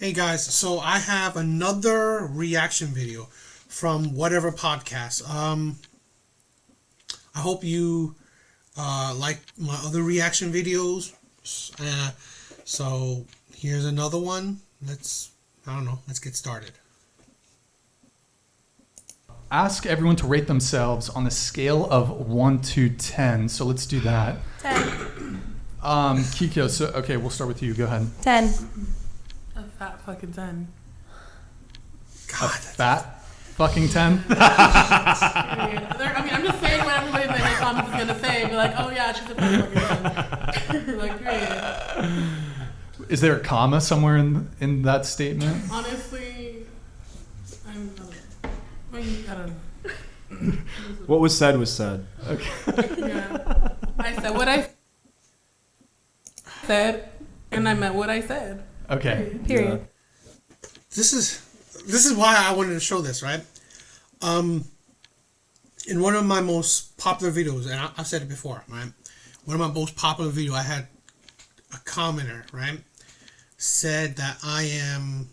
Hey guys, so I have another reaction video from whatever podcast. I hope you like my other reaction videos. So here's another one. Let's get started. Ask everyone to rate themselves on a scale of 1 to 10. So let's do that. 10. Kikyo, so okay, we'll start with you. Go ahead. 10. A fat fucking 10. God. A fat fucking 10? I'm just saying what everybody in the comments is going to say. Be like, oh yeah, she's a fat fucking 10. Like, great. Is there a comma somewhere in that statement? Honestly, I don't know. What was said was said. Okay. Yeah. I said what I said, and I meant what I said. Okay. Period. This is why I wanted to show this, right? In one of my most popular videos, and I've said it before, right? One of my most popular videos, I had a commenter, right, said that I am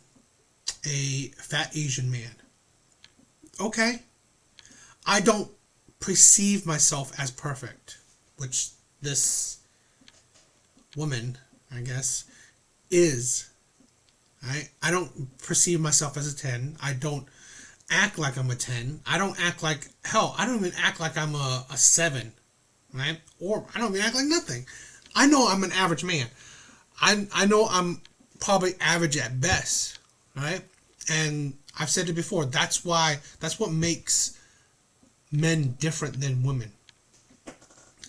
a fat Asian man. Okay. I don't perceive myself as perfect, which this woman, I guess, is. Right? I don't perceive myself as a 10. I don't act like I'm a 10. I don't act like, hell, I don't even act like I'm a 7. Right? Or I don't even act like nothing. I know I'm an average man. I know I'm probably average at best. Right? And I've said it before. That's what makes men different than women.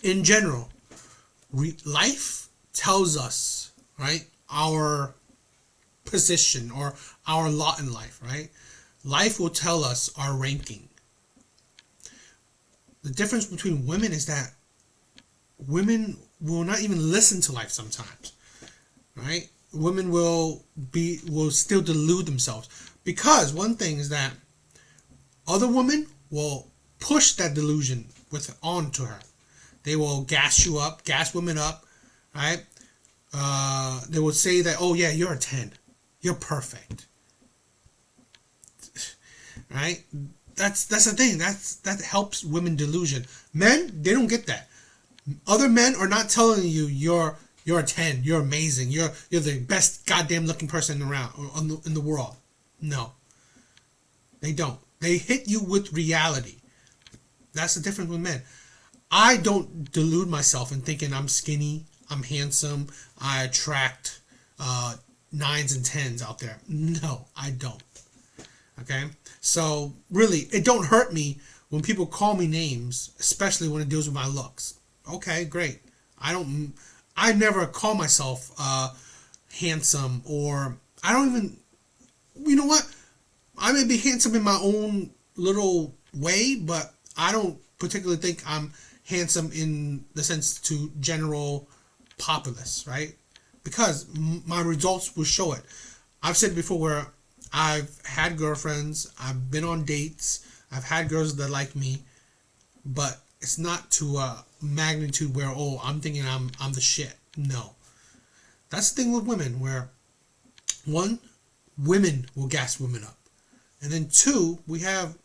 In general, life tells us, right, our position or our lot in life, right? Life will tell us our ranking. The difference between women is that women will not even listen to life sometimes, right? Women will still delude themselves, because one thing is that other women will push that delusion onto her. They will gas you up, gas women up, right? They will say that, oh yeah, you're a 10. You're perfect. Right? That's the thing. That helps women delusion. Men, they don't get that. Other men are not telling you you're a 10. You're amazing. You're the best goddamn looking person around in the world. No. They don't. They hit you with reality. That's the difference with men. I don't delude myself in thinking I'm skinny, I'm handsome, I attract 9s and 10s out there. No, I don't. Okay? So, really, it don't hurt me when people call me names, especially when it deals with my looks. Okay, great. I never call myself handsome, or I don't even, you know what? I may be handsome in my own little way, but I don't particularly think I'm handsome in the sense to general populace, right? Because my results will show it. I've said before where I've had girlfriends, I've been on dates, I've had girls that like me, but it's not to a magnitude where, oh, I'm thinking I'm the shit. No. That's the thing with women, where one, women will gas women up. And then two, we have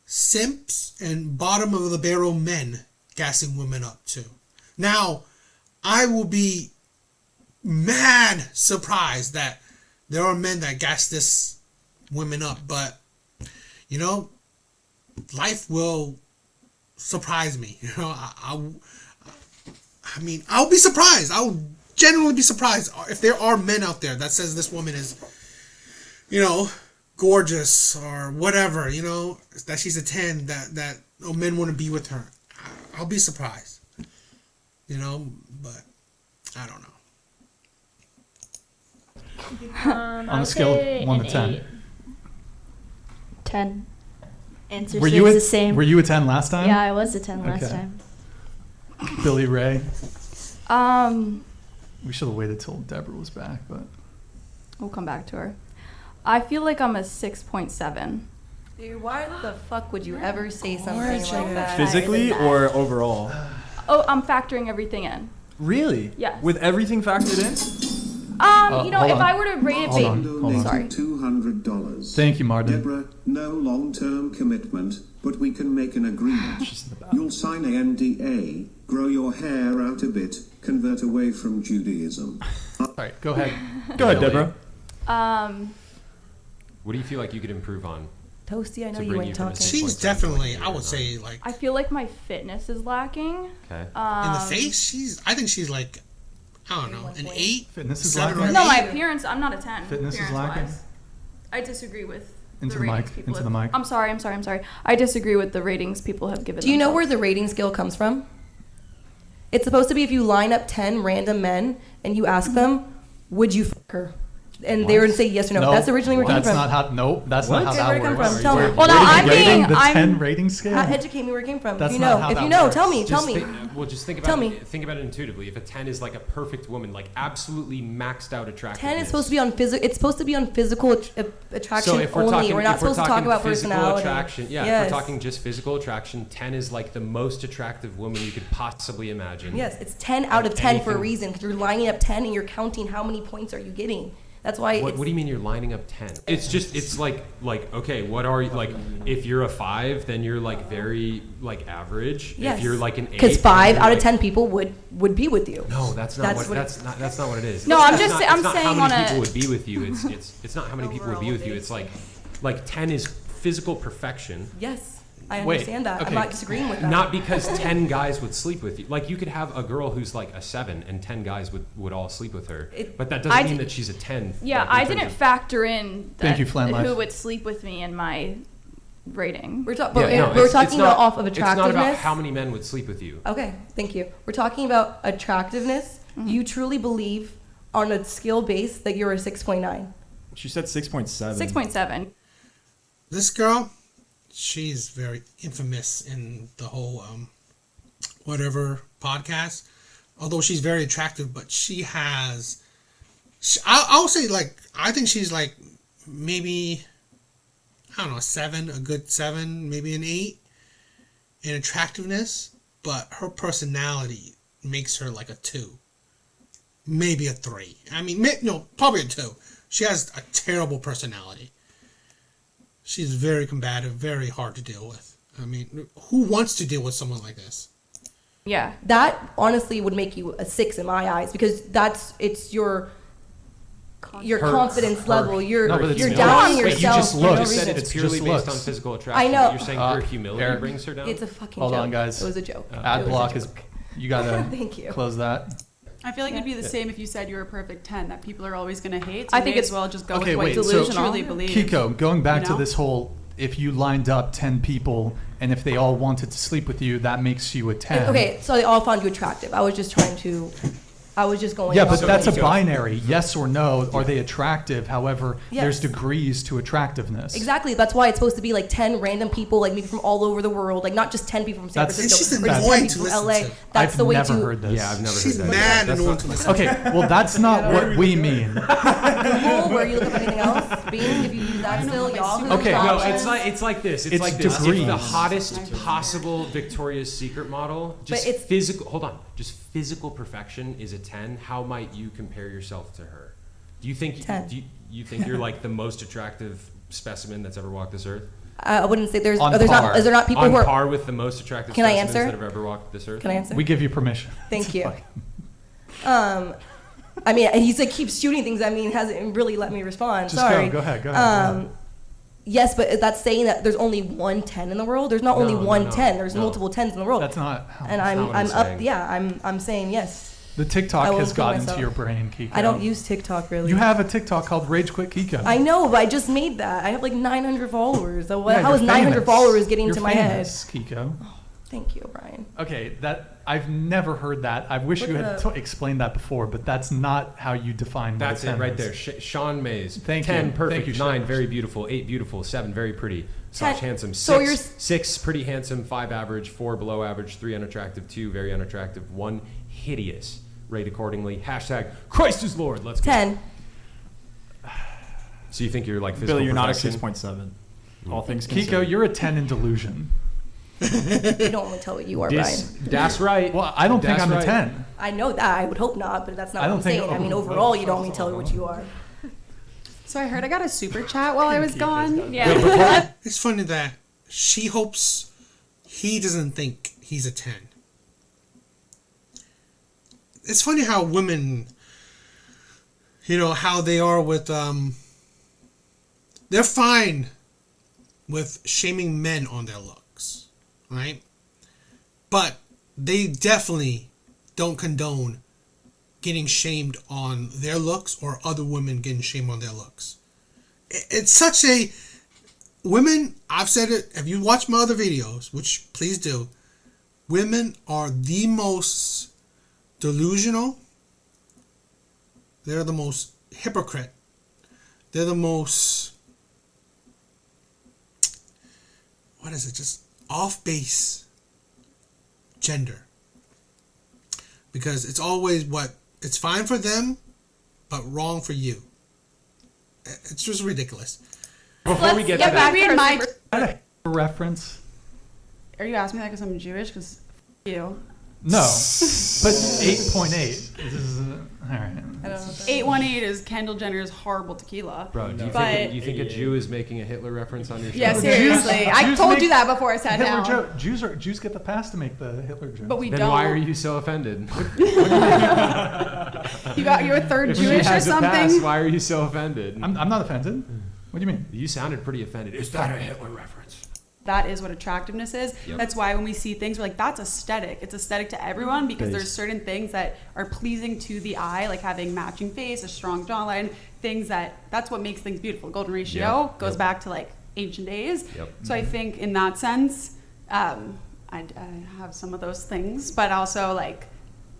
simps and bottom of the barrel men gassing women up too. Now, I will be mad surprised that there are men that gas this women up, but you know, life will surprise me. You know, I mean, I'll be surprised. I'll genuinely be surprised if there are men out there that says this woman is, you know, gorgeous or whatever, you know, that she's a 10, that men want to be with her. I'll be surprised, you know, but I don't know. On a scale of 1 to 10. 10. Answer Were stays you the same. Were you a 10 last time? Yeah, I was a 10 last Okay. time. Billy Ray. Um, We should have waited till Deborah was back, but we'll come back to her. I feel like I'm a 6.7. Dude, why the fuck would you ever say something like that? Physically or overall? Oh, I'm factoring everything in. Really? Yes. With everything factored in? You know, hold if on. I were to rate it Hold on. based, sorry. $200. Thank you, Martin. Deborah, no long-term commitment, but we can make an agreement. You'll sign a NDA, grow your hair out a bit, convert away from Judaism. All right, go ahead. Go ahead, Deborah. What do you feel like you could improve on? Toasty, I know To you bring ain't you from a talking. six- She's 6.7 definitely, point I would zero say, like I feel like my fitness is lacking. Okay. in the face. I think she's like, I don't know, an 8. Fitness is 7 or lacking? No, 8. my appearance, I'm not a 10. Fitness is appearance-wise. lacking? I disagree with Into the the ratings mic, people into have. the mic. I'm sorry. I disagree with the ratings people have given Do you know where themselves. the rating scale comes from? It's supposed to be if you line up 10 random men and you ask them, would you fuck her? And they were to say yes or no. That's originally where it came that's from. not how. Nope, that's not how Okay, that where it come works. from? Tell me. Well, no, I'm rating being. the I'm 10 rating scale. Educate me where it came from. That's if you not know, how if that you know, works. tell me. Just think about Tell me. Think about it intuitively. If a 10 is like a perfect woman, like absolutely maxed out attractiveness. 10 is supposed to be on physical. It's supposed to be on physical attraction So if we're only. talking, We're not if we're supposed to talk talking about physical personality. attraction, yeah. Yes. If we're talking just physical attraction, 10 is like the most attractive woman you could possibly imagine. Yes, it's 10 out of 10 for a Anything- reason because you're lining up 10 and you're counting how many points are you getting. That's why. What do you mean you're lining up 10? It's like okay, what are you like? If you're a 5, then you're like very like average. Yes. If you're like an 8, because then 5 you're out of like- 10 people would be with you. No, that's not what that's not what it is. No, I'm It's just not- sa- I'm it's not saying how many on a- people would be with you. It's not how many people would be with you. It's like 10 is physical perfection. Yes, I Wait, understand that. okay. I'm not disagreeing with that. Not because 10 guys would sleep with you. Like you could have a girl who's like a 7 and 10 guys would all sleep with her. But that doesn't mean that she's a 10. Yeah, like, in I terms didn't of- factor in Thank that you, Flan Life. who would sleep with me in my rating. We're, Yeah, no, we're it's talking not- about off of It's attractiveness. not about how many men would sleep with you. Okay, thank you. We're talking about attractiveness. You truly believe on a skill base that you're a 6.9. She said 6.7. 6.7. This girl, she's very infamous in the whole whatever podcast. Although she's very attractive, but she has. I'll say like I think she's like maybe I don't know, a 7, a good 7, maybe an 8 in attractiveness, but her personality makes her like a 2, maybe a 3. I mean, no, probably a 2. She has a terrible personality. She's very combative, very hard to deal with. I mean, who wants to deal with someone like this? Yeah. That honestly would make you a 6 in my eyes because it's your confidence level. You're No, but it's you're not. doubting Wait, you yourself. just for no looked. You said reason. it's purely just based looks. on physical attraction. I know. But you're saying her humility Eric. brings her down? It's a fucking Hold joke. on, guys. It was a joke. Ad It was a block is. joke. You gotta Thank you. close that. I feel like it'd be the same if you said you're a perfect 10 that people are always going to hate. So I you think may it's- as well just go Okay, with wait, what so- you truly believe. Kiko, going back You to know? this whole, if you lined up 10 people and if they all wanted to sleep with you, that makes you a 10. Okay, so they all found you attractive. I was just going. Yeah, along but with that's a it. binary. Yes or no. Are they attractive? However, there's Yes. degrees to attractiveness. Exactly. That's why it's supposed to be like 10 random people, like maybe from all over the world, like not just 10 people from San That's- Francisco, And or she's just 10 annoying people to from listen LA. to. That's I've the way never to. heard this. Yeah, I've never She's heard that. mad That's and not- wants to listen. Okay, well, that's not what we mean. Google, where you look up anything else, Bing, if you use that still, Yahoo. Okay, No, options. it's like this. It's like this. degrees. If the hottest possible Victoria's Secret model, just it's- physical. Hold on, just physical perfection is a 10. How might you compare yourself to her? Do you think 10. you think you're like the most attractive specimen that's ever walked this earth? I wouldn't say there's. On There's par. not. Is there not people On who are? par with the most attractive Can I specimens answer? that have ever walked this earth? Can I answer? We give you permission. Thank you. I mean, he's like keeps shooting things. I mean, hasn't really let me respond. Just Sorry. go ahead. Yes, but that's saying that there's only one 10 in the world. There's not only No, one no, 10. There's no. multiple 10s in the world. That's not. and not I'm what I'm up. saying. Yeah, I'm saying yes. The I TikTok will has kill gotten myself. to your brain, Kiko. I don't use TikTok really. You have a TikTok called Rage Quit Kiko. I know, but I just made that. I have like 900 followers. So Yeah, how you're is 900 famous. followers getting You're to my head? famous, Kiko. Thank you, Brian. Okay, that I've never heard that. I wish Look you it had up. explained that before, but that's not how you define. That's what a it 10 right is. there. Sean Mays. Thank 10 you. perfect. Thank you, 9 Sean. very beautiful. 8 beautiful. 7 very pretty. Slash 10 handsome. 6 so you're 6 pretty handsome. 5 average. 4 below average. 3 unattractive. 2 very unattractive. 1 hideous. Rate accordingly. Hashtag Christ is Lord. Let's go. 10. So you think you're like physical Billy, you're not a perfection? 6.7. All things Kiko, considered. you're a 10 in delusion. You don't want to tell what you are, Brian. That's right. Well, I don't think That's I'm a right. 10. I know that. I would hope not, but that's not I what don't I'm think- saying. I mean, overall, you don't want me to tell you what you are. So I heard I got a super chat while I was gone. Yeah. It's funny that she hopes he doesn't think he's a 10. It's funny how women, how they are with, they're fine with shaming men on their looks, right? But they definitely don't condone getting shamed on their looks or other women getting shamed on their looks. It's such a... Women, I've said it, if you watch my other videos, which please do, women are the most delusional. They're the most hypocrite. They're the most... What is it? Just off-base gender. Because it's always it's fine for them, but wrong for you. It's just ridiculous. Before we get to Get that, back to my. Reference? Are you asking me that because I'm Jewish? Because you. No. But 8.8. This is, all right. I don't know. 818 is Kendall Jenner's horrible tequila. bro, do you think a Jew is making a Hitler reference on your show? Yeah, seriously. I Jews told make you that before I sat Hitler down. joke. Jews get the pass to make the Hitler joke. But we Then don't. why are you so offended? You're a third If she Jewish or has a pass, something? why are you so offended? I'm not offended. What do you mean? You sounded pretty offended. Is that a Hitler reference? That is what attractiveness is. Yep. That's why when we see things, we're like, that's aesthetic. It's aesthetic to everyone because there's certain things that are pleasing to the eye, like having matching face, a strong jawline, things that's what makes things beautiful. Golden ratio Yep. goes Yep. back to like ancient days. Yep. So I think in that sense, I have some of those things, but also like,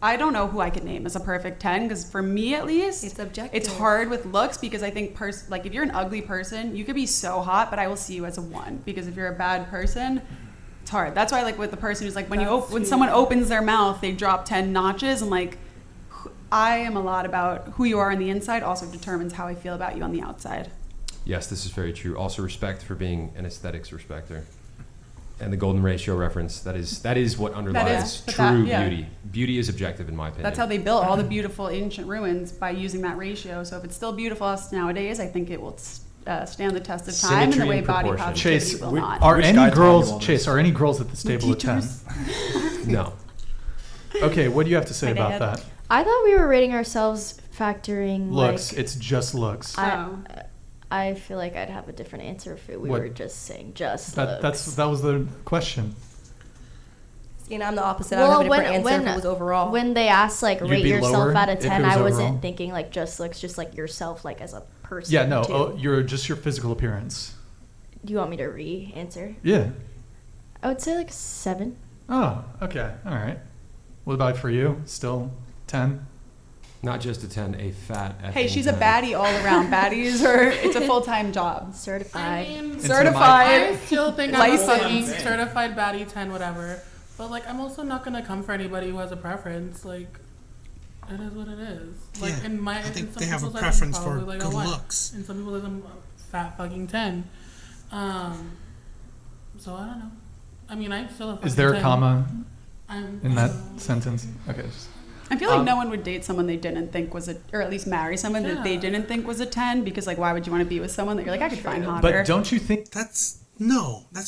I don't know who I could name as a perfect 10 because for me at least, It's objective. It's hard with looks because I think like if you're an ugly person, you could be so hot, but I will see you as a 1 because if you're a bad person, it's hard. That's why like with the person who's like when someone opens their mouth, they drop 10 notches. And like I am a lot about who you are on the inside also determines how I feel about you on the outside. Yes, this is very true. Also, respect for being an aesthetics respecter. And the golden ratio reference, that is what underlies but true yeah. beauty. Beauty is objective in my opinion. That's how they built all the beautiful ancient ruins by using that ratio. So if it's still beautiful us nowadays, I think it will stand the test of time in Symmetry the way and body proportion. positivity Chase, will not. are Which any guy taught you girls all this? Chase? Are any girls at this table a 10? No. Okay, what do you have to say My about dad. that? I thought we were rating ourselves factoring Looks. like. It's just looks. I feel like I'd have a different answer if we What? were just saying just That looks. was the question. See, and I'm the opposite. I would have a different answer if it was overall. When they asked like You'd rate be yourself lower out if of it 10, was I wasn't overall? thinking like just looks, just like yourself like as a person. Yeah, no. too. Oh, you're just your physical appearance. Do you want me to re-answer? Yeah. I would say like 7. Oh, okay. All right. What about for you? Still 10? Not just a 10, a fat Hey, effing she's a 10. baddie all around. Baddies are, it's a full-time job. Certified. I mean, Certified. I still think I'm a fucking Licensed. certified baddie 10, whatever. But like, I'm also not gonna come for anybody who has a preference. Like, it is what it is. Like, Yeah, in I think in some they have a people's eyes, preference I'm for probably like a good 1. looks. And some people, I'm a fat fucking 10. So I don't know. I mean, I'm still a fucking Is there a 10. comma I'm in that sentence? Okay. I feel like no one would date someone they didn't think was or at least marry someone that they didn't think was a 10 because like why would you want to be with someone that you're like I could find hotter? But don't you think That's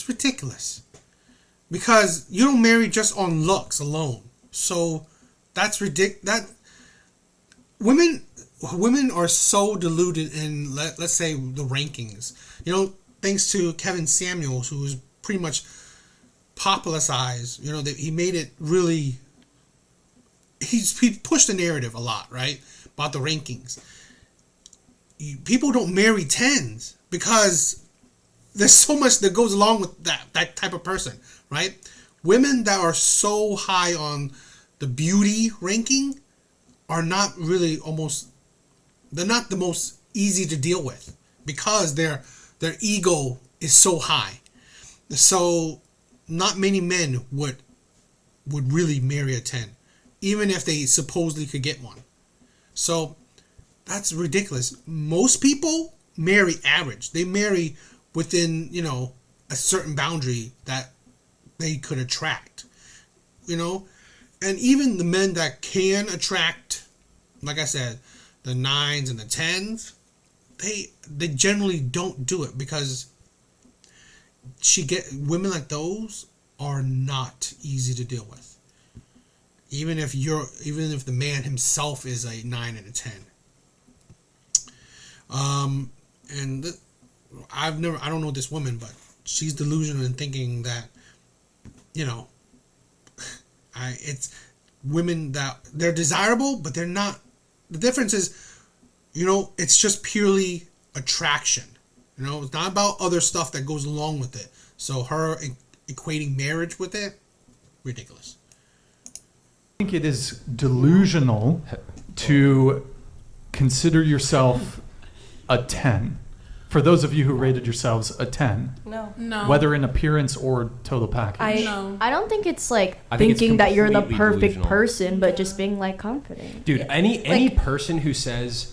ridiculous. Because you don't marry just on looks alone. So that's ridiculous. Women are so deluded in let's say the rankings. Thanks to Kevin Samuels, who was pretty much popularized. That he made it really. He pushed the narrative a lot, right, about the rankings. People don't marry 10s because there's so much that goes along with that type of person, right? Women that are so high on the beauty ranking are not really they're not the most easy to deal with because their ego is so high. So not many men would really marry a 10. Even if they supposedly could get one. So that's ridiculous. Most people marry average. They marry within, a certain boundary that they could attract. You know, and even the men that can attract, like I said, the 9s and the 10s, they generally don't do it because women like those are not easy to deal with. Even if the man himself is a 9 and a 10. I don't know this woman, but she's delusional in thinking that, it's women that they're desirable, but they're not. The difference is, it's just purely attraction. It's not about other stuff that goes along with it. So her equating marriage with it, ridiculous. I think it is delusional to consider yourself a 10. For those of you who rated yourselves a 10. No. Whether in appearance or total package. I don't think it's like I think it's thinking that you're the completely perfect delusional. person, but just being like confident. Dude, any person who says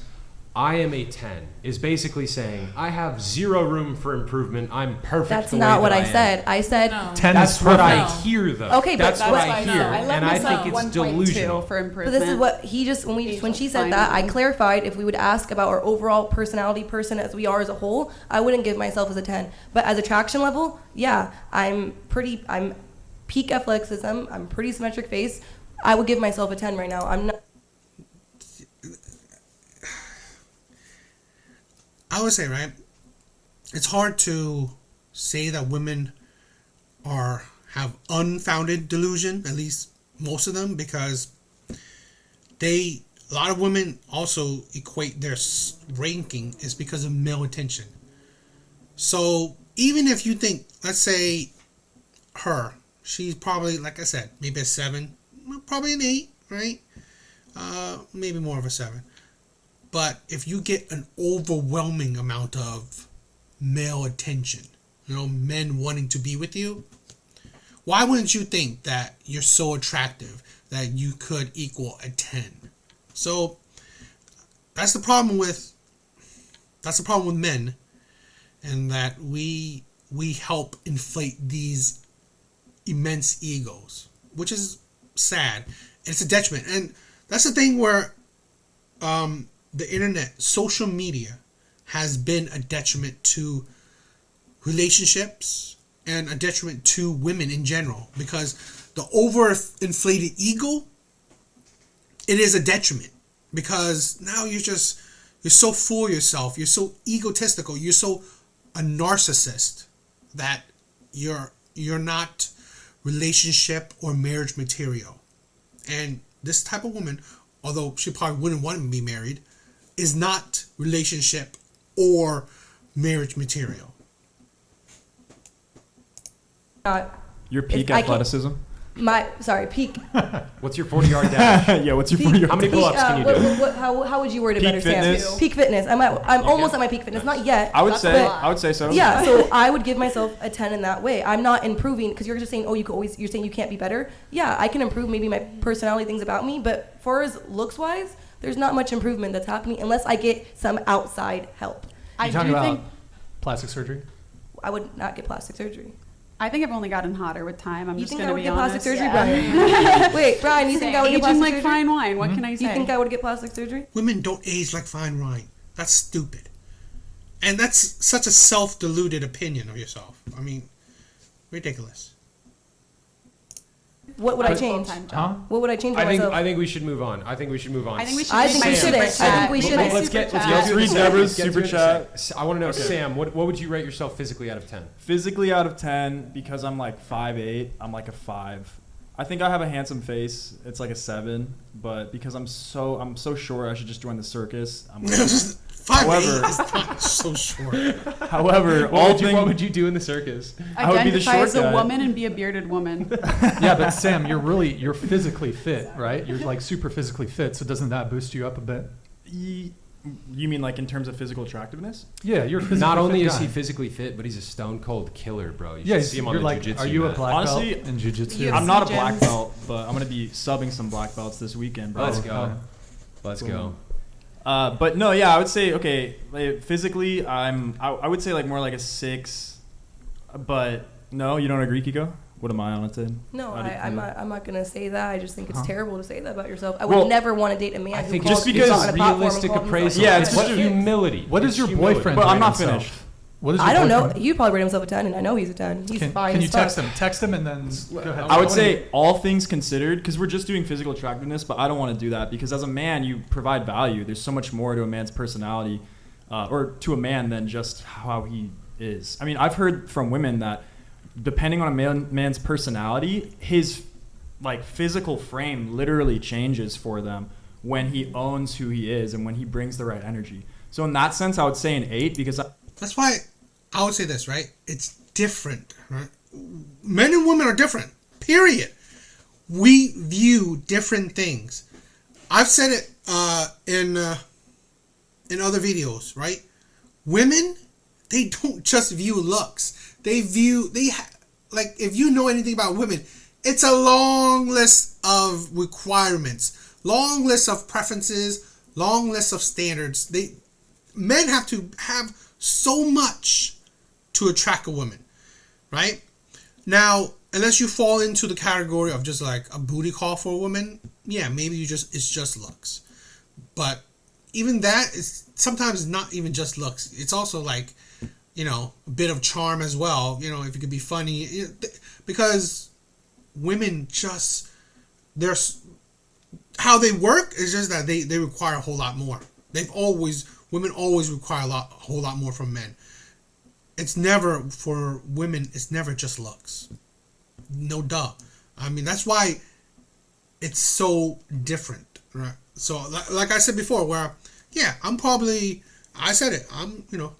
I am a 10 is basically saying I have zero room for improvement. I'm perfect. That's the not way what that I said. I said 10 That's is what perfect. I hear, though. Okay, but that's what I I know. hear, I left and I myself think it's 1.2 delusional. for But improvement. this is what he just when she said that, I clarified if we would ask about our overall personality, person as we are as a whole, I wouldn't give myself as a 10. But as attraction level, yeah, I'm peak athleticism, I'm pretty symmetric face. I would give myself a 10 right now. I'm not. I would say, right, it's hard to say that women have unfounded delusion, at least most of them, because a lot of women also equate their ranking is because of male attention. So even if you think, let's say she's probably, like I said, maybe a 7, probably an 8, right? Maybe more of a 7. But if you get an overwhelming amount of male attention, men wanting to be with you, why wouldn't you think that you're so attractive that you could equal a 10? So that's the problem with men, and that we help inflate these immense egos, which is sad. It's a detriment, and that's the thing where the internet, social media, has been a detriment to relationships and a detriment to women in general, because the overinflated ego, it is a detriment, because now you're so full of yourself, you're so egotistical, you're so a narcissist that you're not relationship or marriage material. And this type of woman, although she probably wouldn't want to be married, is not relationship or marriage material. Your peak I can't- athleticism? Peak. What's your 40-yard dash? Yeah, what's your 40-yard How many pull-ups can you do? How would you word it Peak better, fitness? Sam? Peak fitness. I'm almost at my peak fitness. Not yet. I would say so. Yeah, so I would give myself a 10 in that way. I'm not improving, because you're just saying, you're saying you can't be better. Yeah, I can improve maybe my personality, things about me, but far as looks-wise, there's not much improvement that's happening unless I get some outside help. Are you talking about plastic surgery? I would not get plastic surgery. I think I've only gotten hotter with time. I'm You just think going I to would be get honest. plastic surgery, Brian? Wait, Brian, you think I would get Aging plastic like surgery? fine wine. What can I say? You think I would get plastic surgery? Women don't age like fine wine. That's stupid. And that's such a self-deluded opinion of yourself. I mean, ridiculous. What would I change? What would I change by myself? I think we should move on. I think we should move on. I think we should. I think we shouldn't. I think we shouldn't. Let's read Deborah's super chat. I want to know, Sam, what would you rate yourself physically out of 10? Physically out of 10, because I'm like 5'8", I'm like a 5. I think I have a handsome face. It's like a 7, but because I'm so short, I should just join the circus. I'm like, 5'8" is not so short. However, what would you do in the circus? I would be the Identify short as a guy. woman and be a bearded woman. Yeah, but Sam, you're physically fit, right? You're like super physically fit, so doesn't that boost you up a bit? You mean like in terms of physical attractiveness? Yeah, you're physically Not only fit is guy. he physically fit, but he's a stone cold killer, bro. You Yeah, should see him on you're the like, jiu-jitsu are you a mat. black Honestly, belt in jiu-jitsu? you- I'm not a gyms. black belt, but I'm gonna be subbing some black belts this weekend, bro. Let's go. Let's Boom. go. But no, yeah, I would say like, physically, I would say like more like a 6. But no, you don't agree, Kiko? What am I on a 10? No, How do you I'm feel? not. I'm not gonna say that. I just think it's Huh. terrible to say that about yourself. I would Well, never want to date a man I who think calls just because who's on a platform and realistic calls himself appraisal. Yeah, a it's man. just humility. What It's is your humility. boyfriend? Well, I'm rate not himself? finished. What is your I don't know. boyfriend? You'd probably rate himself a 10, and I know he's a 10. He's fine. Can you as fuck. text him? Text him and then go ahead. I would say all things considered, because we're just doing physical attractiveness, but I don't want to do that because as a man, you provide value. There's so much more to a man's personality, or to a man than just how he is. I mean, I've heard from women that depending on a man's personality, his like physical frame literally changes for them when he owns who he is and when he brings the right energy. So in that sense, I would say an 8 because That's why I would say this, right? It's different, right? Men and women are different, period. We view different things. I've said it in other videos, right? Women, they don't just view looks. Like, if you know anything about women, it's a long list of requirements, long list of preferences, long list of standards. Men have to have so much to attract a woman, right? Now, unless you fall into the category of just like a booty call for a woman, yeah, maybe it's just looks. But even that is sometimes not even just looks. It's also like, a bit of charm as well. If you could be funny, because women just, how they work is just that they require a whole lot more. Women always require a whole lot more from men. It's never, for women, it's never just looks. No duh. I mean, that's why it's so different, right? So, like I said before, I'm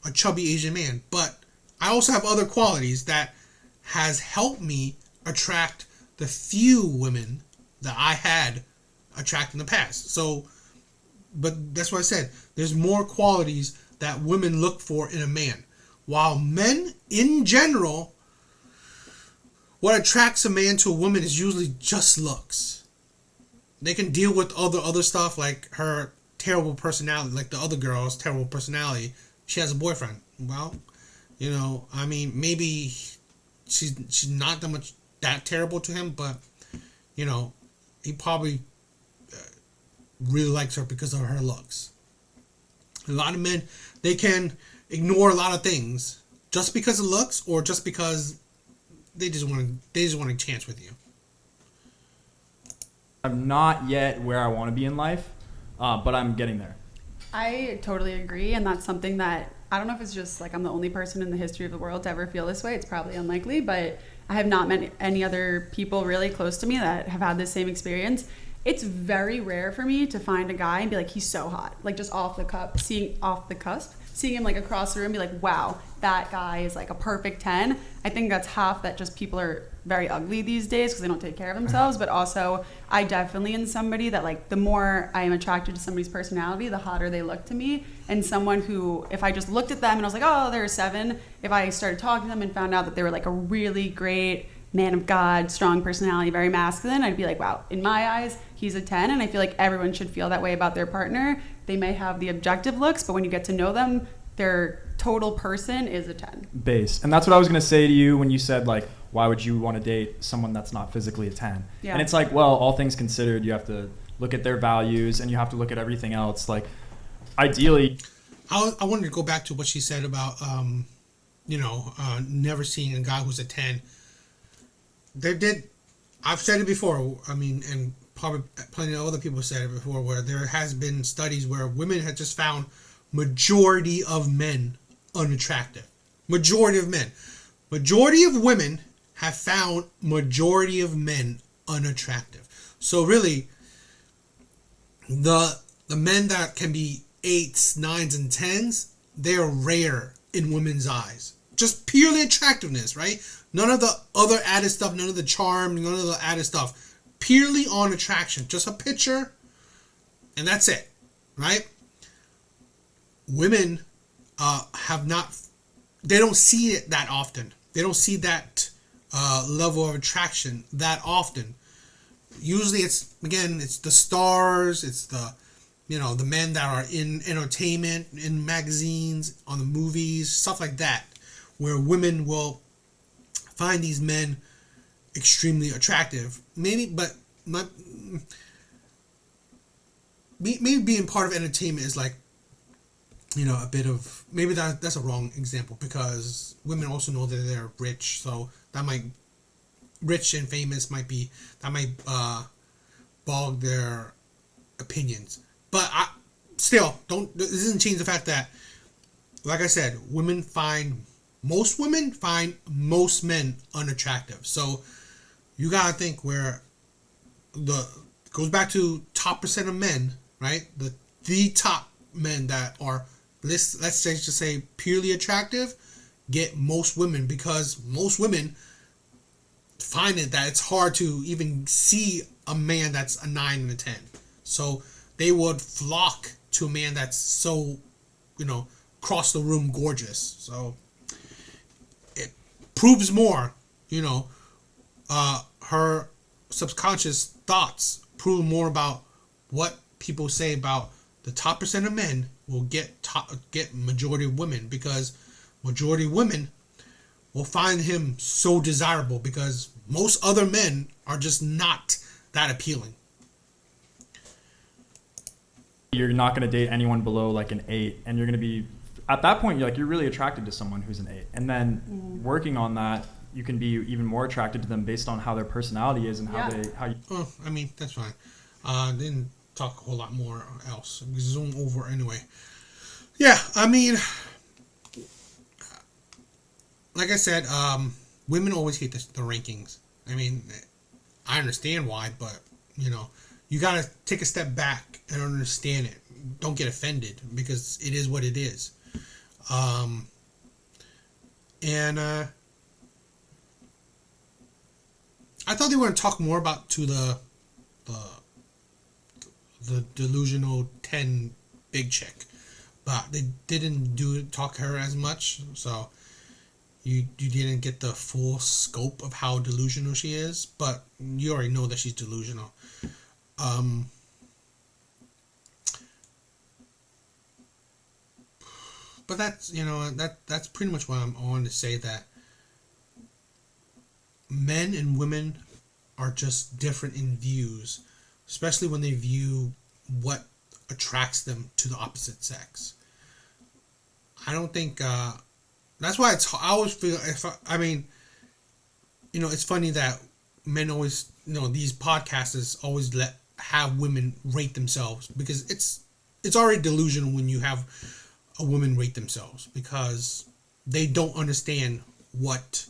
a chubby Asian man, but I also have other qualities that has helped me attract the few women that I had attract in the past. So, but that's what I said. There's more qualities that women look for in a man. While men, in general, what attracts a man to a woman is usually just looks. They can deal with other stuff like her terrible personality, like the other girl's terrible personality. She has a boyfriend. Well, maybe she's not that terrible to him, but he probably really likes her because of her looks. A lot of men, they can ignore a lot of things just because of looks, or just because they just want a chance with you. I'm not yet where I want to be in life, but I'm getting there. I totally agree, and that's something that I don't know if it's just like I'm the only person in the history of the world to ever feel this way. It's probably unlikely, but I have not met any other people really close to me that have had the same experience. It's very rare for me to find a guy and be like, he's so hot, like just off the cusp, seeing him like across the room, be like, wow, that guy is like a perfect 10. I think that's half that just people are very ugly these days because they don't take care of themselves, but also I definitely in somebody that like the more I am attracted to somebody's personality, the hotter they look to me. And someone who, if I just looked at them and I was like, oh, they're a 7, if I started talking to them and found out that they were like a really great man of God, strong personality, very masculine, I'd be like, wow, in my eyes, he's a 10. And I feel like everyone should feel that way about their partner. They may have the objective looks, but when you get to know them, their total person is a 10. Base. And that's what I was going to say to you when you said, like, why would you want to date someone that's not physically a 10? Yeah. And it's like, well, all things considered, you have to look at their values and you have to look at everything else. Like, ideally... I wanted to go back to what she said about, never seeing a guy who's a 10. I've said it before, and probably plenty of other people said it before, where there has been studies where women have just found majority of men unattractive. Majority of men. Majority of women have found majority of men unattractive. So really, the men that can be 8s, 9s, and 10s, they are rare in women's eyes. Just purely attractiveness, right? None of the other added stuff, none of the charm, none of the added stuff. Purely on attraction. Just a picture, and that's it, right? Women they don't see it that often. They don't see that level of attraction that often. Usually it's the stars, it's the men that are in entertainment, in magazines, on the movies, stuff like that, where women will find these men extremely attractive. Maybe, but maybe being part of entertainment is like, a bit of, maybe that's a wrong example, because women also know that they're rich, so that might, rich and famous might bog their opinions. But still, this doesn't change the fact that, like I said, most women find most men unattractive. So you gotta think where goes back to top percent of men, right? The top men that are, let's just say purely attractive, get most women, because most women find it that it's hard to even see a man that's a 9 and a 10. So they would flock to a man that's so, cross the room gorgeous. So it proves more, her subconscious thoughts prove more about what people say about the top percent of men will get majority of women, because majority of women will find him so desirable because most other men are just not that appealing. You're not going to date anyone below like an 8, and you're going to be, at that point, you're really attracted to someone who's an 8. And then working on that, you can be even more attracted to them based on how their personality is and how you. Oh, I mean, that's fine. Didn't talk a whole lot more else. We zoom over anyway. Yeah, I mean, like I said, women always hate the rankings. I mean, I understand why, but you gotta take a step back and understand it. Don't get offended, because it is what it is. And I thought they were gonna talk more about the delusional 10 big chick, but they didn't talk her as much, so you didn't get the full scope of how delusional she is. But you already know that she's delusional. But that's that's pretty much what I wanted to say, that men and women are just different in views, especially when they view what attracts them to the opposite sex. I don't think that's why I always feel, it's funny that men always, these podcasters always have women rate themselves, because it's already delusional when you have a woman rate themselves, because they don't understand what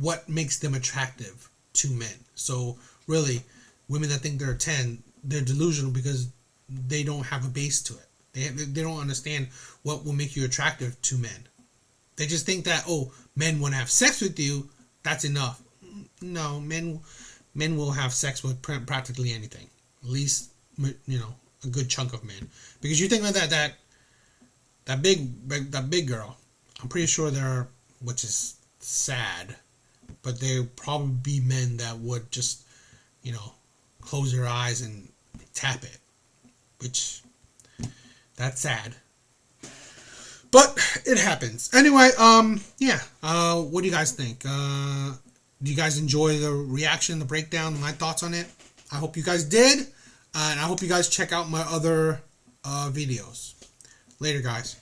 what makes them attractive to men. So really, women that think they're a 10, they're delusional because they don't have a base to it. They don't understand what will make you attractive to men. They just think that, men want to have sex with you, that's enough. No, men will have sex with practically anything. At least, a good chunk of men. Because you think about that big girl, I'm pretty sure which is sad, but there'll probably be men that would just, close their eyes and tap it, which, that's sad. But it happens. Anyway, what do you guys think? Do you guys enjoy the reaction, the breakdown, my thoughts on it? I hope you guys did. And I hope you guys check out my other videos. Later, guys.